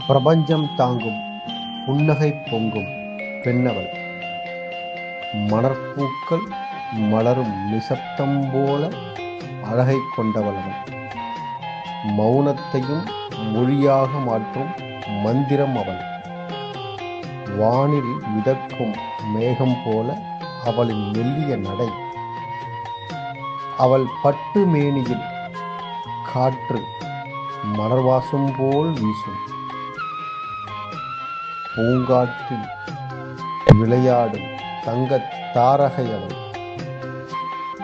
பிரபஞ்சம் தாங்கும் புன்னகை பொங்கும் பெண்ணவள். மணற்பூக்கள் மலரும் நிசப்தம் போல அழகை கொண்டவள் அவள். மௌனத்தையும் மொழியாக மாற்றும் மந்திரம் அவள். வானில் மிதக்கும் மேகம் போல அவளின் மெல்லிய நடை. அவள் பட்டு மேனியில் காற்று மலர்வாசம் போல் வீசும். பூங்காற்றில் விளையாடும் தங்கத் தாரகை அவள்.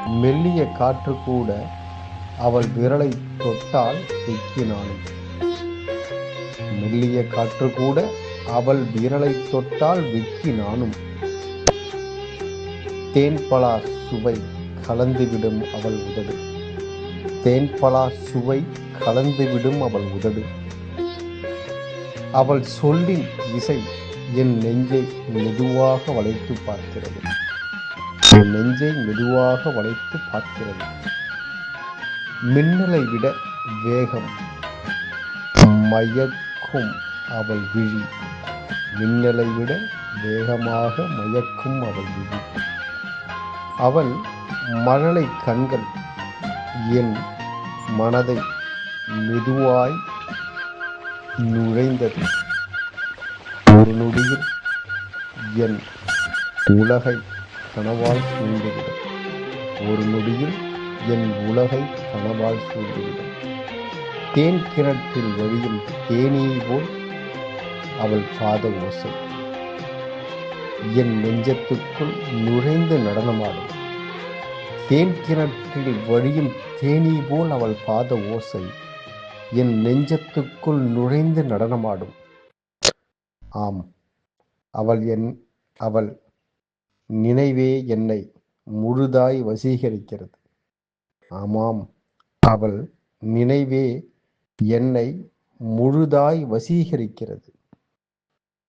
மெல்லிய காற்று கூட அவள் விரலை தொட்டால் வெக்கி நாணும். மெல்லிய காற்று கூட அவள் விரலை தொட்டால் வெக்கி நாணும். தேன்பலா சுவை கலந்துவிடும் அவள் உதடு. தேன்பலா சுவை கலந்துவிடும் அவள் உதடு. அவள் சொல்லின் இசை என் நெஞ்சை மெதுவாக வளைத்து பார்க்கிறது. என் நெஞ்சை மெதுவாக வளைத்து பார்க்கிறது. மின்னலை விட வேகம் மயக்கும் அவள் விழி. மின்னலை விட வேகமாக மயக்கும் அவள் விழி. அவள் மழலை கண்கள் என் மனதை மெதுவாய் நுழைந்தது. ஒரு நொடியில் என் உலகை கனவால் சூழ்ந்துவிடும். ஒரு நொடியில் என் உலகை கனவால் சூழ்ந்துவிடும். தேன் கிணற்றில் வழியும் தேனீ போல் அவள் பாத ஓசை என் நெஞ்சத்துக்குள் நுழைந்து நடனமாடும். தேன் கிணற்றில் வழியும் தேனீ போல் அவள் பாத ஓசை என் நெஞ்சத்துக்குள் நுழைந்து நடனமாடும். ஆம், அவள் நினைவே என்னை முழுதாய் வசீகரிக்கிறது. ஆமாம், அவள் நினைவே என்னை முழுதாய் வசீகரிக்கிறது.